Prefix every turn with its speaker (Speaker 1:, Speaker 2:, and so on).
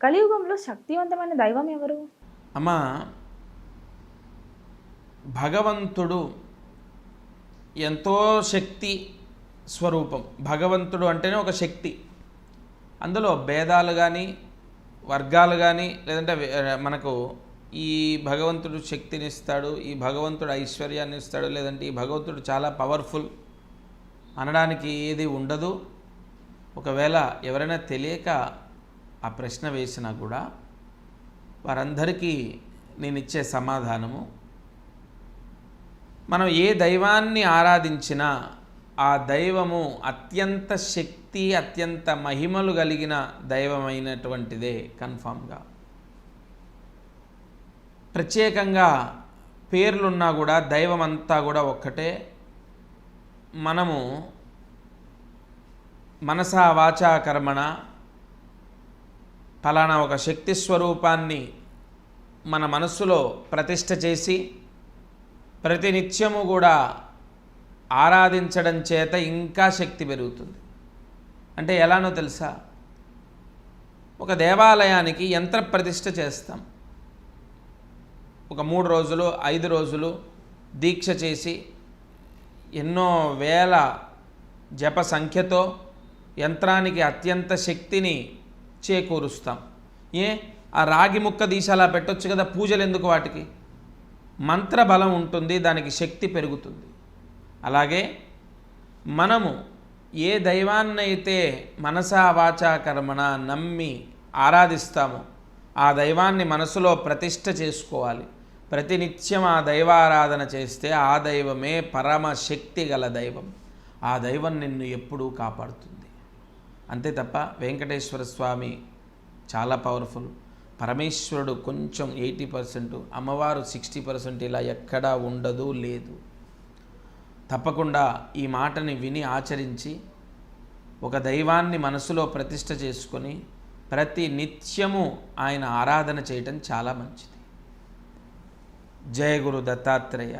Speaker 1: కలియుగంలో శక్తివంతమైన దైవం ఎవరు?
Speaker 2: అమ్మా, భగవంతుడు ఎంతో శక్తి స్వరూపం. భగవంతుడు అంటేనే ఒక శక్తి. అందులో భేదాలు కానీ వర్గాలు కానీ లేదంటే మనకు ఈ భగవంతుడు శక్తిని ఇస్తాడు, ఈ భగవంతుడు ఐశ్వర్యాన్ని ఇస్తాడు, లేదంటే ఈ భగవంతుడు చాలా పవర్ఫుల్ అనడానికి ఏది ఉండదు. ఒకవేళ ఎవరైనా తెలియక ఆ ప్రశ్న వేసినా కూడా వారందరికీ నేను ఇచ్చే సమాధానము, మనం ఏ దైవాన్ని ఆరాధించినా ఆ దైవము అత్యంత శక్తి, అత్యంత మహిమలు కలిగిన దైవమైనటువంటిదే కన్ఫామ్గా. ప్రత్యేకంగా పేర్లున్నా కూడా దైవం అంతా కూడా ఒక్కటే. మనము మనసా వాచా కర్మణ ఫలానా ఒక శక్తి స్వరూపాన్ని మన మనస్సులో ప్రతిష్ఠ చేసి ప్రతినిత్యము కూడా ఆరాధించడం చేత ఇంకా శక్తి పెరుగుతుంది. అంటే ఎలానో తెలుసా? ఒక దేవాలయానికి యంత్ర ప్రతిష్ఠ చేస్తాం. ఒక 3 రోజులు 5 రోజులు దీక్ష చేసి ఎన్నో వేల జప సంఖ్యతో యంత్రానికి అత్యంత శక్తిని చేకూరుస్తాం. ఆ రాగి ముక్క తీసి అలా పెట్టొచ్చు కదా, పూజలు ఎందుకు వాటికి? మంత్ర బలం ఉంటుంది, దానికి శక్తి పెరుగుతుంది. అలాగే మనము ఏ దైవాన్నైతే మనసా వాచా కర్మణ నమ్మి ఆరాధిస్తామో ఆ దైవాన్ని మనసులో ప్రతిష్ఠ చేసుకోవాలి. ప్రతినిత్యం ఆ దైవారాధన చేస్తే ఆ దైవమే పరమ శక్తి గల దైవం. ఆ దైవం నిన్ను ఎప్పుడూ కాపాడుతుంది. అంతే తప్ప వెంకటేశ్వర స్వామి చాలా పవర్ఫుల్, పరమేశ్వరుడు కొంచెం 80%, అమ్మవారు 60%, ఇలా ఎక్కడా ఉండదు, లేదు. తప్పకుండా ఈ మాటని విని ఆచరించి ఒక దైవాన్ని మనసులో ప్రతిష్ఠ చేసుకొని ప్రతి నిత్యము ఆయన ఆరాధన చేయటం చాలా మంచిది. జయ గురు దత్తాత్రేయ.